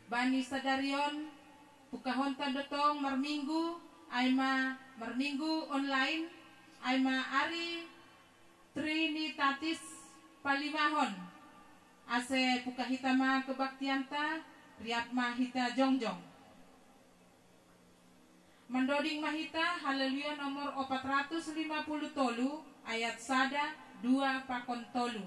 bani sadarion pukahon tandotong marminggu aima marminggu online aima ari Trinitatis Palimahon ase pukahitama kebaktianta riap mahita jongjong mendoding mahita haleluya nomor 450 tolu ayat sada 2 pakon tolu.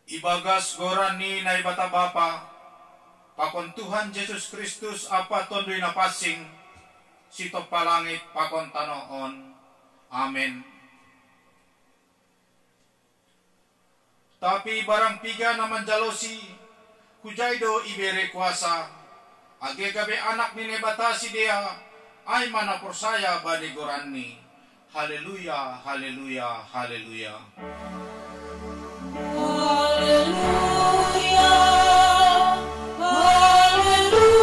Ibagas gorani na ibata bapa pakon Tuhan Yesus Kristus apa tondoy na pasing sito palangit pakon tanoon. Amen. Tapi barang piga naman jalosi kujaydo ibere kuasa age gabe anak ni nebatasi dia ay mana persaya bani gorani. Haleluya, haleluya, haleluya. Haleluya, haleluya, haleluya.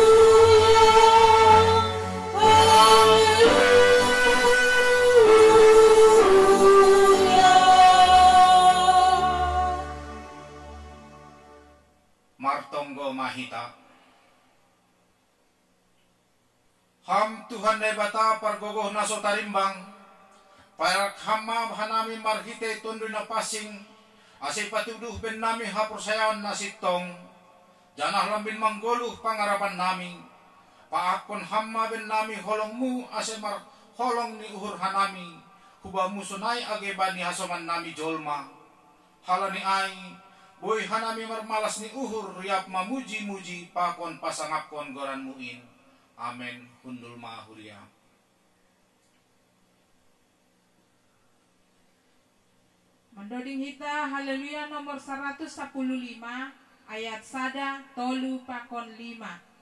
Martonggo mahita. Ham Tuhan nebata pargogoh naso tarimbang. Parak hama hanami marhite tundu na pasing. Asay patuduh ben nami hapersayawan nasitong. Janah lambin manggoluh pangarapan nami. Paakon hamma ben nami holongmu asay mar holong ni uhur hanami. hubamu sunai age bani hasoman nami jolma. Halani ai boy hanami marmalas ni uhur riap mamuji-muji pakon pasangapkon goran muin. Amen. Hundul mahuria. Mendoding hita haleluya nomor 115 ayat sada tolu pakon 5.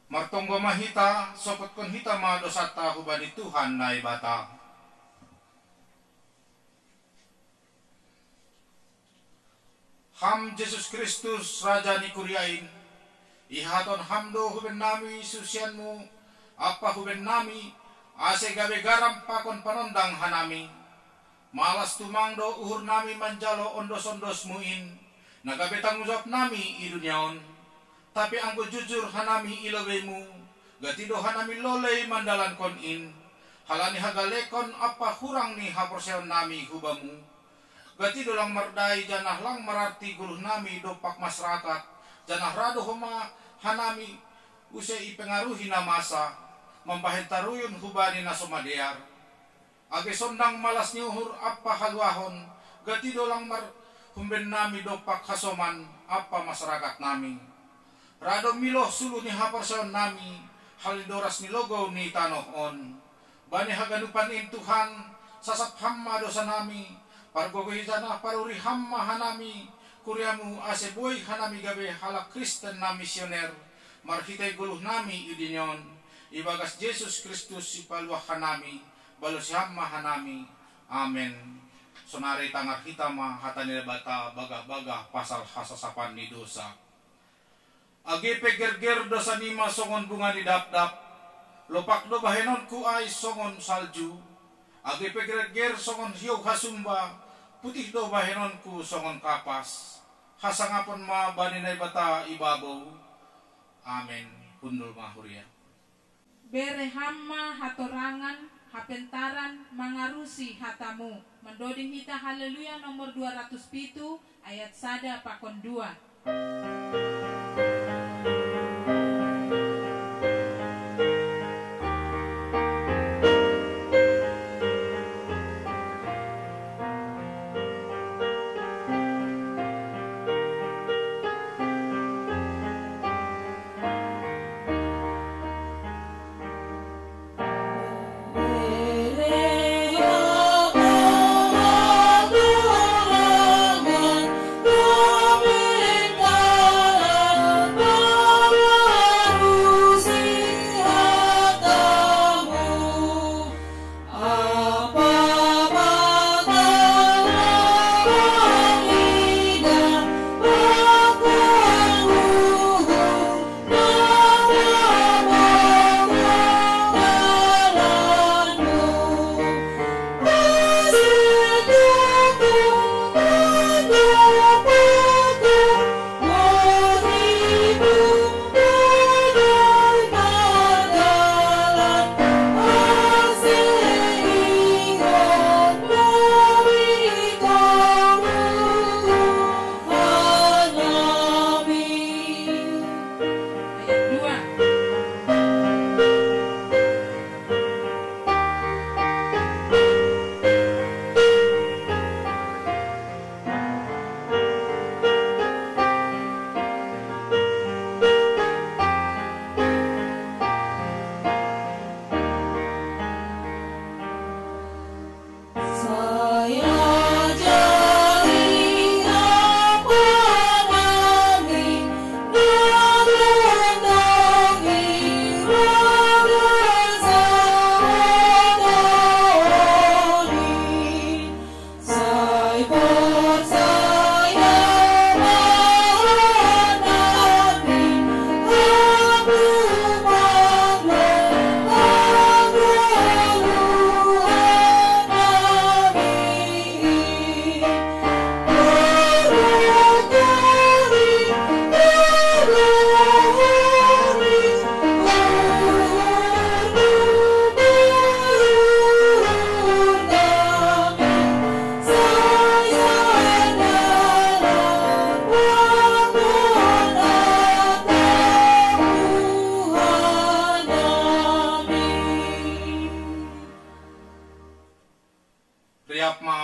Martonggo mahita sopot kon hita ma dosata hubani Tuhan nai bata. Ham Yesus Kristus Raja ni kuriain, ihaton hamdo huben nami susianmu, apa huben nami, ase gabe garam pakon panondang hanami, malas tumangdo uhur nami manjalo ondos-ondos muin, nagabe tanggung jawab nami i duniaon, tapi anggo jujur hanami ilowemu, gatido hanami lolei mandalan kon in, halani hagalekon apa hurang ni haporseon nami hubamu, gatido lang mardai janah lang mararti guluh nami dopak masyarakat, janah rado homa hanami usai ipengaruhi na masa, membahentaruyun hubani na somadear, age sondang malas niuhur apa haluahon, gatido lang humben nami dopak hasoman apa masyarakat nami. Rado miloh suluh ni haporseon nami, halidoras ni logo ni tanohon, bani haganupan in Tuhan, sasap hamma dosa nami, pargogoy janah paruri hamma hanami, kuriamu ase boy hanami gabe halak Kristen na misioner, marhitay guluh nami idinyon, ibagas Yesus Kristus ipaluah hanami, balos hamma hanami, amen. Sonari tangar hitama hatanil bata bagah-bagah pasal hasasapan ni dosa. Agi pegerger dosa nima songon bunga di dap-dap, lopak do bahenon ku ay songon salju, agi pegerger songon hiyaw hasumba, putih do bahenon ku songon kapas, hasangapon ma baninay bata ibabaw, amen. Pundul mahuria. Bere hamma hatorangan, hapentaran, mangarusi hatamu, mendoding hita haleluya nomor 207 ayat sada pakon 2. Go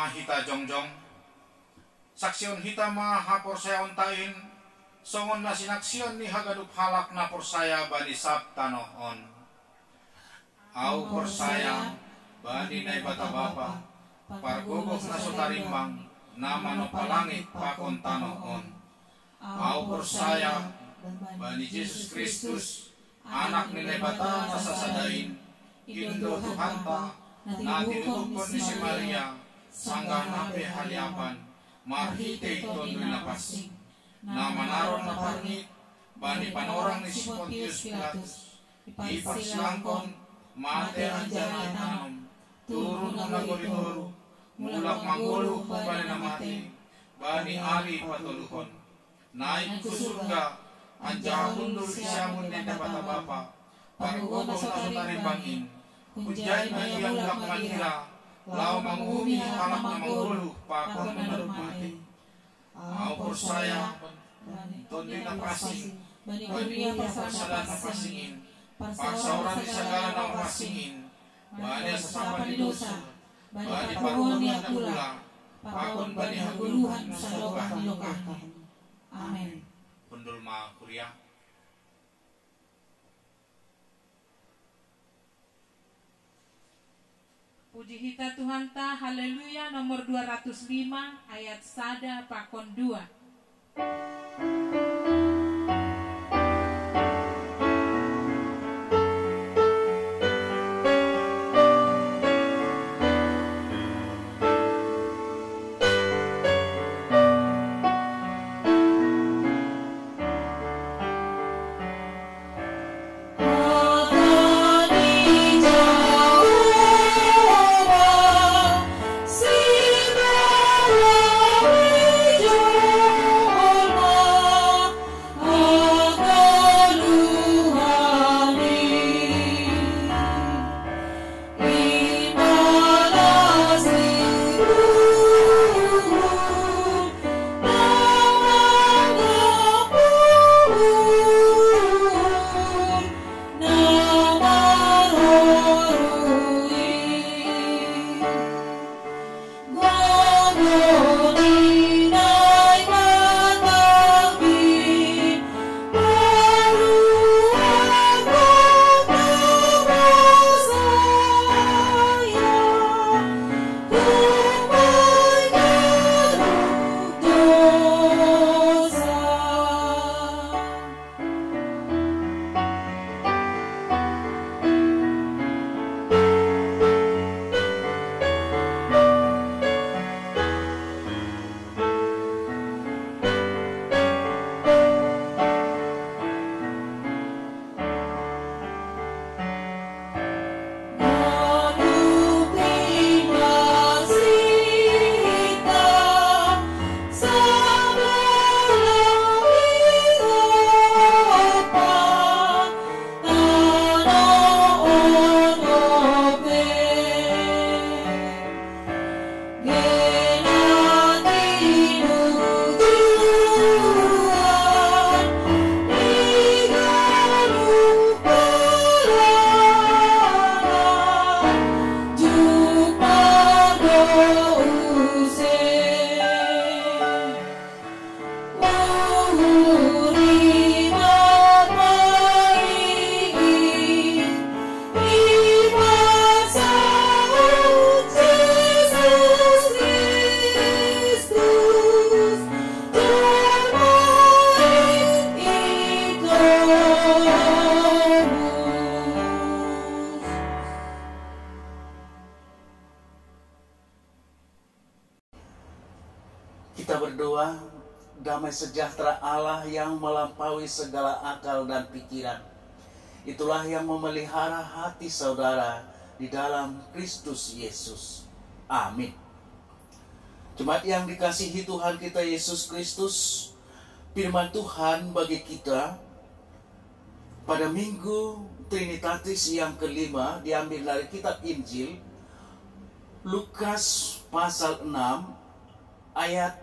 ma hita jongjong. Saksion hita ma haporsaya ontain, songon na sinaksion ni hagadup halak na porsaya bani sabtano on. Au porsaya bani na ibata bapa, pargogok na sotarimbang, nama no palangit pakon tano on. Au porsaya bani Yesus Kristus, anak ni nebata na sasadain, Indo Tuhanta, na tinutupon ni si Maria, sangga nape haliapan, marhite itondo na pasing, na manaron na parngit, bani panorang ni si Pontius Pilatus, ipagslangkon, mate anjana tanam, turun na koridoro, mulak manggolo bani na mati, bani ari patuluhon, naik ke surga, anja mundur siyamun ni nebata bapa, pargogo na sotarimbangin, Kunjay na iyang lakmanira, lao mangumi halak na manggulu, pakon menurut mati. Au porsaya, tondi na pasing, bani parsala na pasingin, parsauran di segala na pasingin, bani sasapan di dosa, bani paruhon na gula, pakon bani haguluhan sa lokah di lokahan. Amin. Pundul ma kuria. Puji hita Tuhan ta, haleluya, nomor 205 ayat sada pakon 2. Kita berdoa, damai sejahtera Allah yang melampaui segala akal dan pikiran, itulah yang memelihara hati saudara di dalam Kristus Yesus. Amin. Jemaat yang dikasihi Tuhan kita Yesus Kristus, firman Tuhan bagi kita pada Minggu Trinitatis yang kelima diambil dari kitab Injil Lukas pasal 6 ayat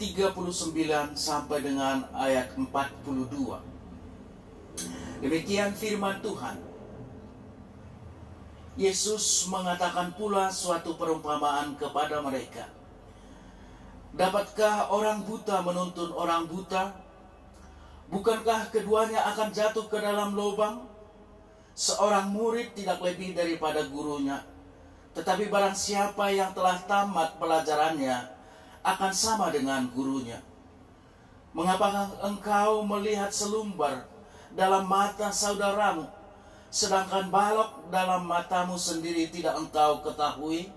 39 sampai dengan ayat 42. Demikian firman Tuhan. Yesus mengatakan pula suatu perumpamaan kepada mereka. Dapatkah orang buta menuntun orang buta? Bukankah keduanya akan jatuh ke dalam lubang? Seorang murid tidak lebih daripada gurunya. Tetapi barang siapa yang telah tamat pelajarannya akan sama dengan gurunya. Mengapakah engkau melihat selumbar dalam mata saudaramu, sedangkan balok dalam matamu sendiri tidak engkau ketahui?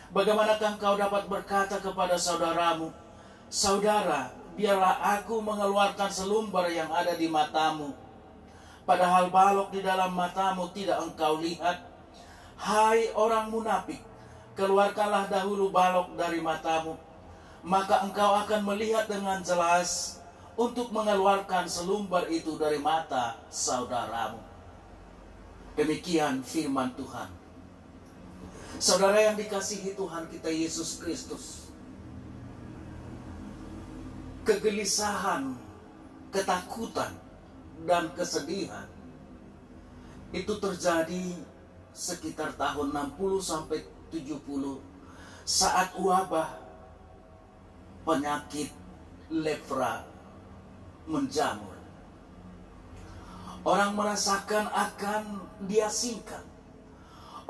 Bagaimanakah engkau dapat berkata kepada saudaramu, saudara, biarlah aku mengeluarkan selumbar yang ada di matamu, padahal balok di dalam matamu tidak engkau lihat? Hai orang munafik, keluarkanlah dahulu balok dari matamu, maka engkau akan melihat dengan jelas untuk mengeluarkan selumbar itu dari mata saudaramu. Demikian firman Tuhan. Saudara yang dikasihi Tuhan kita Yesus Kristus, kegelisahan, ketakutan, dan kesedihan itu terjadi sekitar tahun 60 sampai 70 saat wabah penyakit lepra menjamur. Orang merasakan akan diasingkan.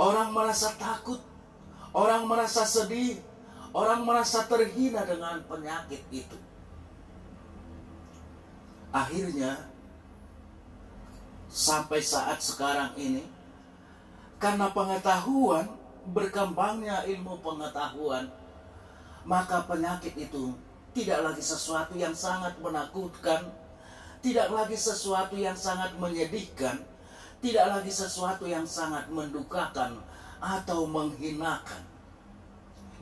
Orang merasa takut, orang merasa sedih, orang merasa terhina dengan penyakit itu. Akhirnya sampai saat sekarang ini, karena pengetahuan, berkembangnya ilmu pengetahuan, maka penyakit itu tidak lagi sesuatu yang sangat menakutkan, tidak lagi sesuatu yang sangat menyedihkan, tidak lagi sesuatu yang sangat mendukakan atau menghinakan.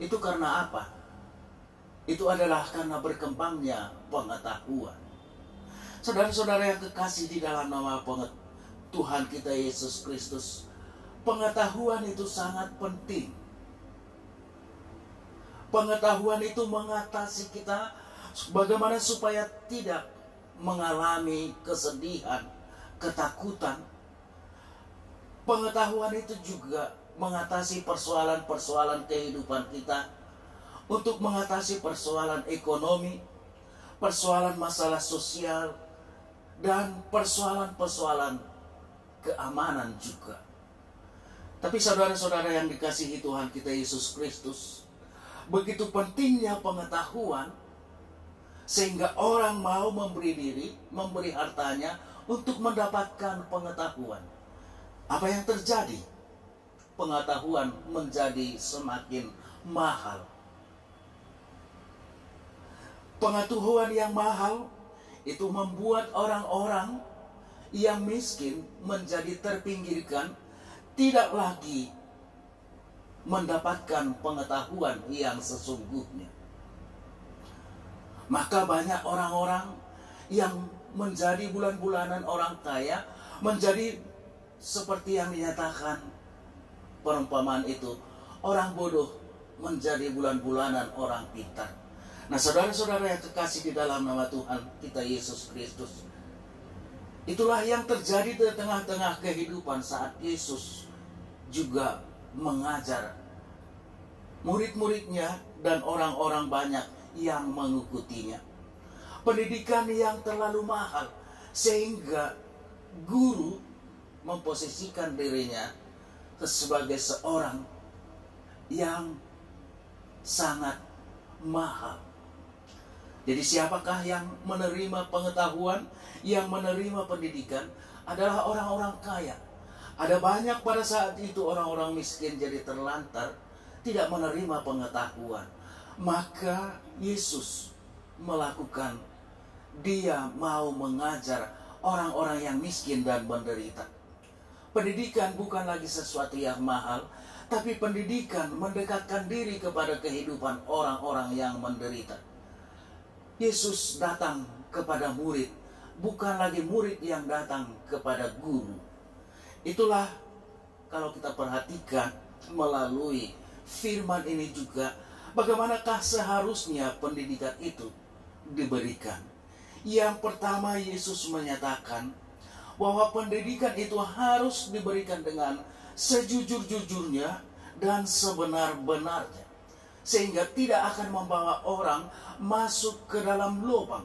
Itu karena apa? Itu adalah karena berkembangnya pengetahuan. Saudara-saudara yang kekasih di dalam nama Tuhan kita Yesus Kristus, pengetahuan itu sangat penting. Pengetahuan itu mengatasi kita bagaimana supaya tidak mengalami kesedihan, ketakutan. Pengetahuan itu juga mengatasi persoalan-persoalan kehidupan kita, untuk mengatasi persoalan ekonomi, persoalan masalah sosial, dan persoalan-persoalan keamanan juga. Tapi saudara-saudara yang dikasihi Tuhan kita Yesus Kristus, begitu pentingnya pengetahuan, sehingga orang mau memberi diri, memberi hartanya untuk mendapatkan pengetahuan. Apa yang terjadi? Pengetahuan menjadi semakin mahal. Pengetahuan yang mahal itu membuat orang-orang yang miskin menjadi terpinggirkan, tidak lagi mendapatkan pengetahuan yang sesungguhnya. Maka banyak orang-orang yang menjadi bulan-bulanan orang kaya, menjadi seperti yang dinyatakan perumpamaan itu, orang bodoh menjadi bulan-bulanan orang pintar. Nah, saudara-saudara yang kekasih di dalam nama Tuhan kita Yesus Kristus, itulah yang terjadi di tengah-tengah kehidupan saat Yesus juga mengajar murid-muridnya dan orang-orang banyak yang mengikutinya. Pendidikan yang terlalu mahal sehingga guru memposisikan dirinya sebagai seorang yang sangat mahal. Jadi siapakah yang menerima pengetahuan, yang menerima pendidikan? Adalah orang-orang kaya. Ada banyak pada saat itu orang-orang miskin jadi terlantar, tidak menerima pengetahuan. Maka Yesus melakukan, dia mau mengajar orang-orang yang miskin dan menderita. Pendidikan bukan lagi sesuatu yang mahal, tapi pendidikan mendekatkan diri kepada kehidupan orang-orang yang menderita. Yesus datang kepada murid, bukan lagi murid yang datang kepada guru. Itulah kalau kita perhatikan melalui firman ini juga, bagaimanakah seharusnya pendidikan itu diberikan. Yang pertama, Yesus menyatakan bahwa pendidikan itu harus diberikan dengan sejujur-jujurnya dan sebenar-benarnya, sehingga tidak akan membawa orang masuk ke dalam lubang.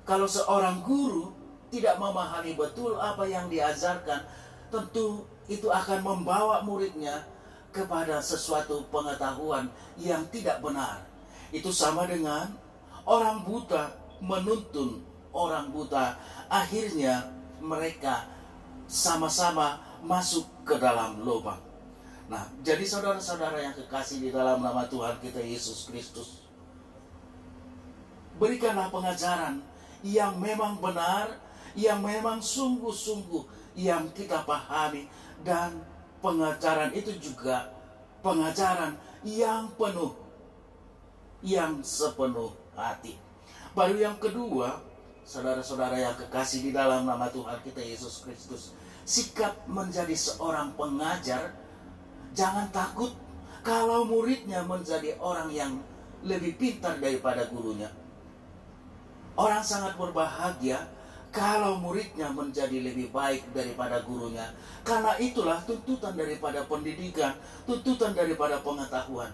Kalau seorang guru tidak memahami betul apa yang diajarkan, tentu itu akan membawa muridnya kepada sesuatu pengetahuan yang tidak benar. Itu sama dengan orang buta menuntun orang buta, akhirnya mereka sama-sama masuk ke dalam lubang. Nah, jadi saudara-saudara yang kekasih di dalam nama Tuhan kita Yesus Kristus, berikanlah pengajaran yang memang benar, yang memang sungguh-sungguh yang kita pahami, dan pengajaran itu juga pengajaran yang penuh, yang sepenuh hati. Baru yang kedua, saudara-saudara yang kekasih di dalam nama Tuhan kita Yesus Kristus, sikap menjadi seorang pengajar. Jangan takut kalau muridnya menjadi orang yang lebih pintar daripada gurunya. Orang sangat berbahagia kalau muridnya menjadi lebih baik daripada gurunya. Karena itulah tuntutan daripada pendidikan, tuntutan daripada pengetahuan.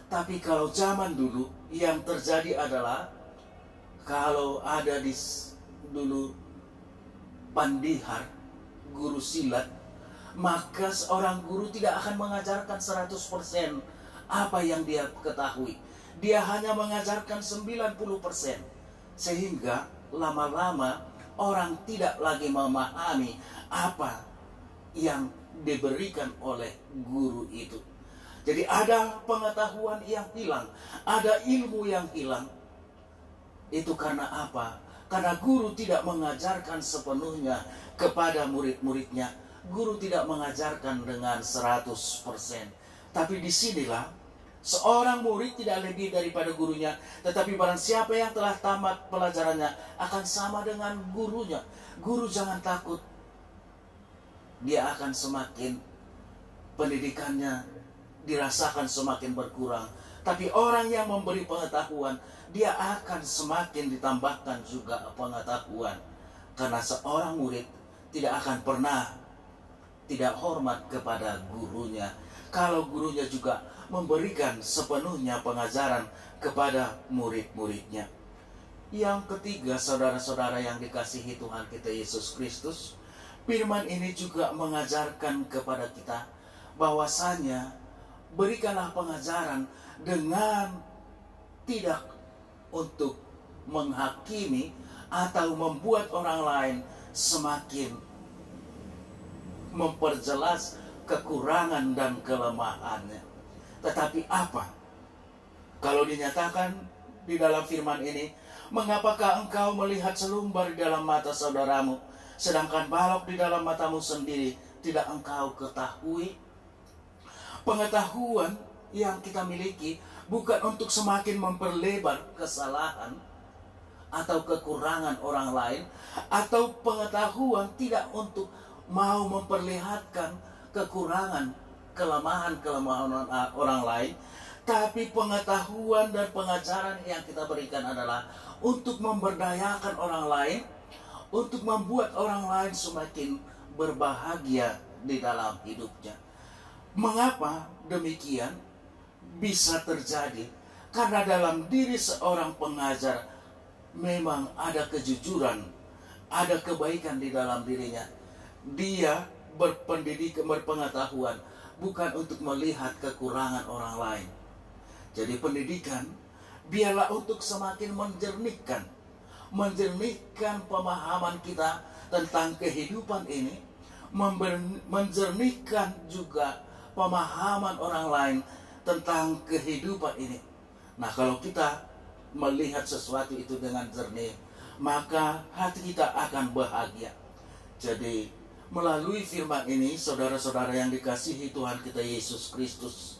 Tapi kalau zaman dulu yang terjadi adalah, kalau ada dulu pandihar, guru silat, maka seorang guru tidak akan mengajarkan 100% apa yang dia ketahui. Dia hanya mengajarkan 90%. Sehingga lama-lama orang tidak lagi memahami apa yang diberikan oleh guru itu. Jadi ada pengetahuan yang hilang, ada ilmu yang hilang. Itu karena apa? Karena guru tidak mengajarkan sepenuhnya kepada murid-muridnya. Guru tidak mengajarkan dengan 100%. Tapi disinilah seorang murid tidak lebih daripada gurunya. Tetapi barang siapa yang telah tamat pelajarannya akan sama dengan gurunya. Guru jangan takut. Dia akan semakin, pendidikannya dirasakan semakin berkurang. Tapi orang yang memberi pengetahuan, dia akan semakin ditambahkan juga pengetahuan. Karena seorang murid tidak akan pernah tidak hormat kepada gurunya kalau gurunya juga memberikan sepenuhnya pengajaran kepada murid-muridnya. Yang ketiga, saudara-saudara yang dikasihi Tuhan kita Yesus Kristus, firman ini juga mengajarkan kepada kita bahwasanya berikanlah pengajaran dengan tidak untuk menghakimi atau membuat orang lain semakin memperjelas kekurangan dan kelemahannya. Tetapi apa? Kalau dinyatakan di dalam firman ini, mengapakah engkau melihat selumbar di dalam mata saudaramu, sedangkan balok di dalam matamu sendiri tidak engkau ketahui? Pengetahuan yang kita miliki bukan untuk semakin memperlebar kesalahan atau kekurangan orang lain, atau pengetahuan tidak untuk mau memperlihatkan kekurangan, kelemahan orang lain. Tapi pengetahuan dan pengajaran yang kita berikan adalah untuk memberdayakan orang lain, untuk membuat orang lain semakin berbahagia di dalam hidupnya. Mengapa demikian bisa terjadi? Karena dalam diri seorang pengajar memang ada kejujuran, ada kebaikan di dalam dirinya. Dia berpendidikan, berpengetahuan, bukan untuk melihat kekurangan orang lain. Jadi pendidikan biarlah untuk semakin menjernihkan pemahaman kita tentang kehidupan ini, menjernihkan juga pemahaman orang lain tentang kehidupan ini. Nah, kalau kita melihat sesuatu itu dengan jernih, maka hati kita akan bahagia. Jadi melalui firman ini, saudara-saudara yang dikasihi Tuhan kita Yesus Kristus,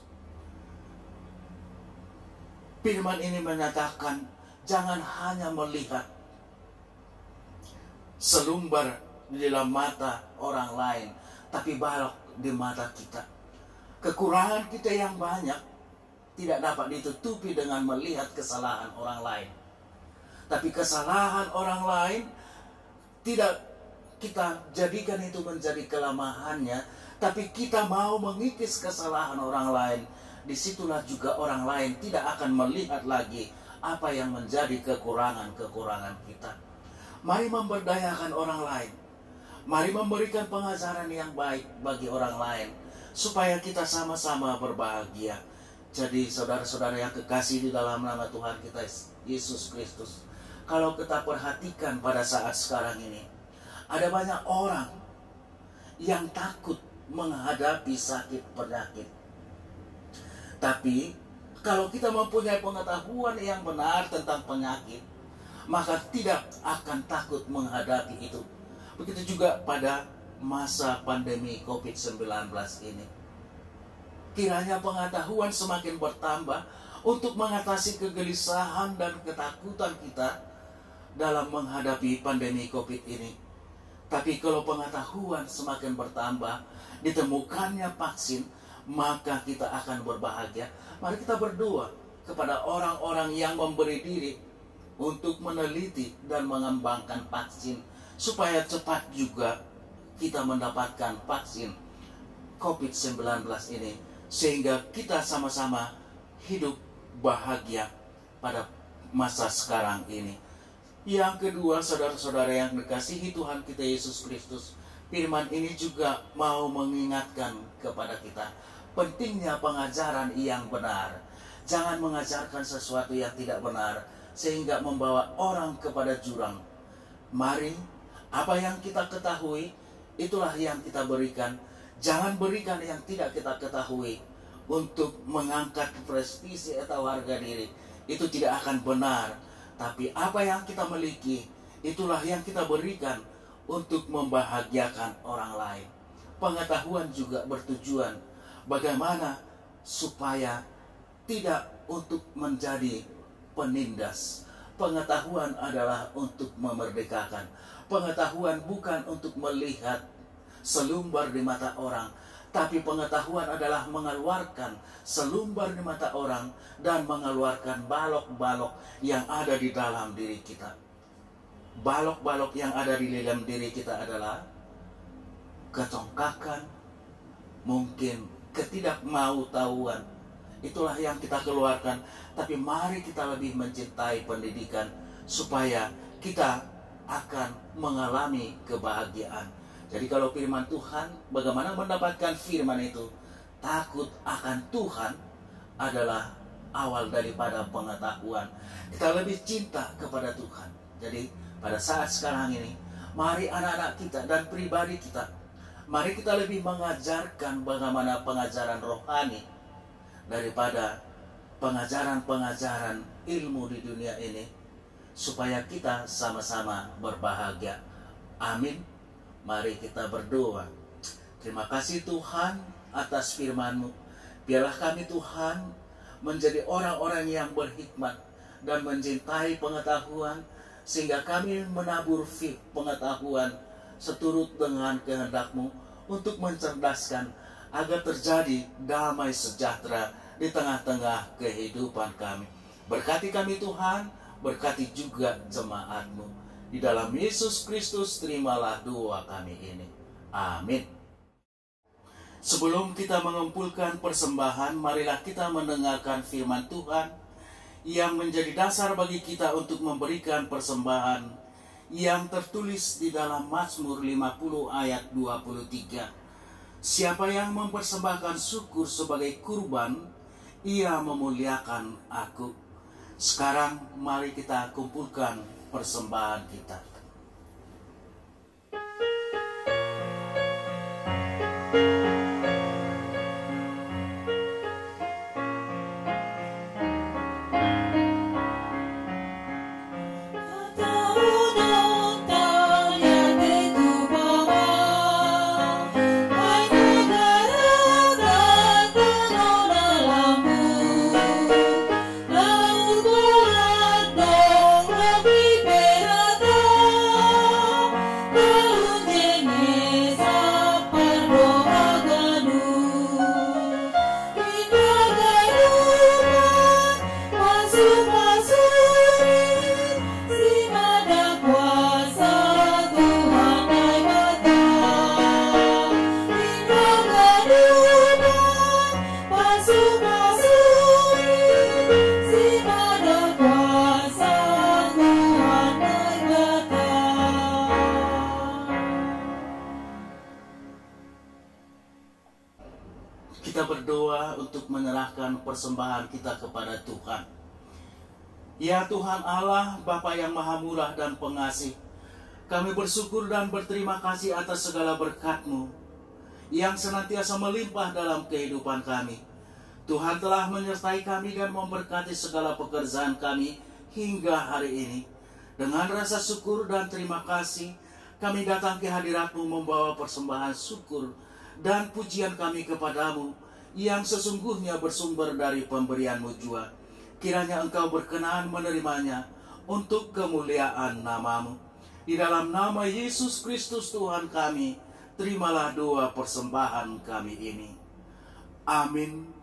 firman ini menyatakan jangan hanya melihat selumbar di dalam mata orang lain, tapi balok di mata kita. Kekurangan kita yang banyak tidak dapat ditutupi dengan melihat kesalahan orang lain. Tapi kesalahan orang lain tidak kita jadikan itu menjadi kelemahannya, tapi kita mau mengikis kesalahan orang lain, disitulah juga orang lain tidak akan melihat lagi apa yang menjadi kekurangan-kekurangan kita. Mari memberdayakan orang lain. Mari memberikan pengajaran yang baik bagi orang lain, supaya kita sama-sama berbahagia. Jadi saudara-saudara yang kekasih di dalam nama Tuhan kita Yesus Kristus, kalau kita perhatikan pada saat sekarang ini, ada banyak orang yang takut menghadapi sakit penyakit. Tapi kalau kita mempunyai pengetahuan yang benar tentang penyakit, maka tidak akan takut menghadapi itu. Begitu juga pada masa pandemi COVID-19 ini. Kiranya pengetahuan semakin bertambah untuk mengatasi kegelisahan dan ketakutan kita dalam menghadapi pandemi COVID ini. Tapi kalau pengetahuan semakin bertambah, ditemukannya vaksin, maka kita akan berbahagia. Mari kita berdoa kepada orang-orang yang memberi diri untuk meneliti dan mengembangkan vaksin, supaya cepat juga kita mendapatkan vaksin COVID-19 ini, sehingga kita sama-sama hidup bahagia pada masa sekarang ini. Yang kedua, saudara-saudara yang dikasihi Tuhan kita Yesus Kristus, firman ini juga mau mengingatkan kepada kita pentingnya pengajaran yang benar. Jangan mengajarkan sesuatu yang tidak benar sehingga membawa orang kepada jurang. Mari, apa yang kita ketahui, itulah yang kita berikan. Jangan berikan yang tidak kita ketahui untuk mengangkat prestise atau harga diri. Itu tidak akan benar. Tapi apa yang kita miliki, itulah yang kita berikan untuk membahagiakan orang lain. Pengetahuan juga bertujuan bagaimana supaya tidak untuk menjadi penindas. Pengetahuan adalah untuk memerdekakan. Pengetahuan bukan untuk melihat selumbar di mata orang, tapi pengetahuan adalah mengeluarkan selumbar di mata orang dan mengeluarkan balok-balok yang ada di dalam diri kita. Balok-balok yang ada di dalam diri kita adalah kecongkakan, mungkin ketidakmautahuan. Itulah yang kita keluarkan. Tapi mari kita lebih mencintai pendidikan, supaya kita akan mengalami kebahagiaan. Jadi kalau firman Tuhan, bagaimana mendapatkan firman itu? Takut akan Tuhan adalah awal daripada pengetahuan. Kita lebih cinta kepada Tuhan. Jadi pada saat sekarang ini, mari anak-anak kita dan pribadi kita, mari kita lebih mengajarkan bagaimana pengajaran rohani daripada pengajaran-pengajaran ilmu di dunia ini, supaya kita sama-sama berbahagia. Amin. Mari kita berdoa. Terima kasih Tuhan atas firman-Mu. Biarlah kami Tuhan menjadi orang-orang yang berhikmat dan mencintai pengetahuan, sehingga kami menabur pengetahuan seturut dengan kehendak-Mu untuk mencerdaskan agar terjadi damai sejahtera di tengah-tengah kehidupan kami. Berkati kami Tuhan, berkati juga jemaat-Mu. Di dalam Yesus Kristus terimalah doa kami ini. Amin. Sebelum kita mengumpulkan persembahan, marilah kita mendengarkan firman Tuhan yang menjadi dasar bagi kita untuk memberikan persembahan, yang tertulis di dalam Mazmur 50 ayat 23. Siapa yang mempersembahkan syukur sebagai kurban, ia memuliakan aku. Sekarang mari kita kumpulkan persembahan kita. Laut, laut, dong, lebih berat. kita berdoa untuk menyerahkan persembahan kita kepada Tuhan. Ya Tuhan Allah, Bapa yang Maha Murah dan Pengasih, kami bersyukur dan berterima kasih atas segala berkat-Mu yang senantiasa melimpah dalam kehidupan kami. Tuhan telah menyertai kami dan memberkati segala pekerjaan kami hingga hari ini. Dengan rasa syukur dan terima kasih, kami datang ke hadirat-Mu membawa persembahan syukur dan pujian kami kepadamu yang sesungguhnya bersumber dari pemberian-Mu jua. Kiranya Engkau berkenan menerimanya untuk kemuliaan nama-Mu. Di dalam nama Yesus Kristus Tuhan kami, terimalah doa persembahan kami ini. Amin.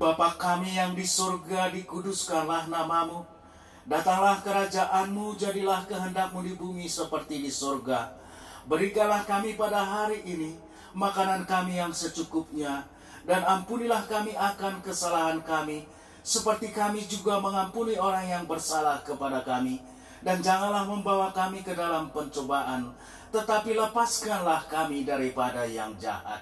Bapa kami yang di surga, dikuduskanlah nama-Mu. Datanglah kerajaan-Mu, jadilah kehendak-Mu di bumi seperti di surga. Berikanlah kami pada hari ini makanan kami yang secukupnya, dan ampunilah kami akan kesalahan kami, seperti kami juga mengampuni orang yang bersalah kepada kami. Dan janganlah membawa kami ke dalam pencobaan, tetapi lepaskanlah kami daripada yang jahat.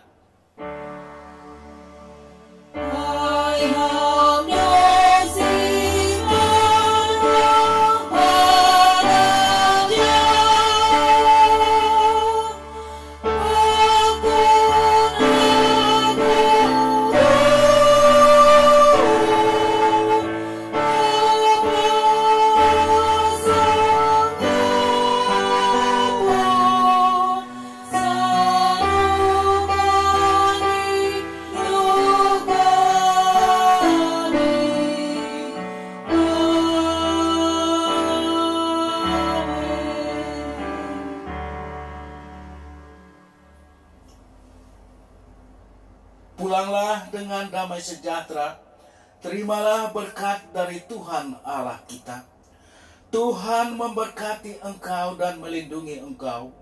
Pulanglah dengan damai sejahtera. Terimalah berkat dari Tuhan Allah kita. Tuhan memberkati engkau dan melindungi engkau.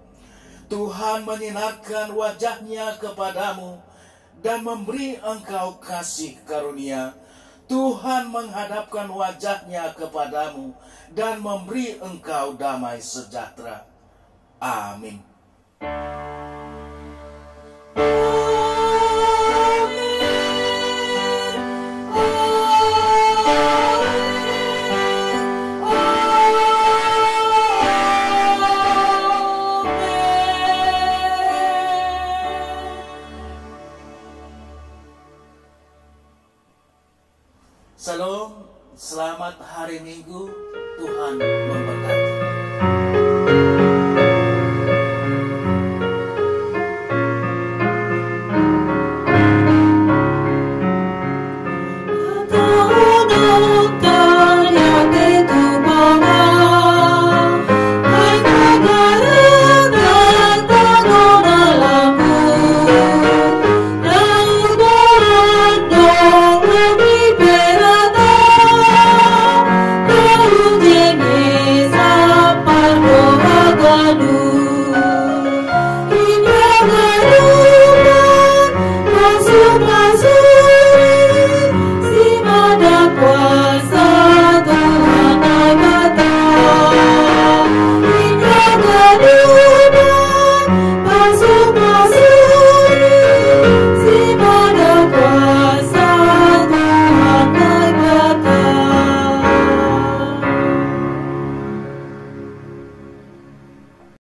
Tuhan menyinarkan wajah-Nya kepadamu dan memberi engkau kasih karunia. Tuhan menghadapkan wajah-Nya kepadamu dan memberi engkau damai sejahtera. Amin. Shalom, selamat hari Minggu, Tuhan memberkati.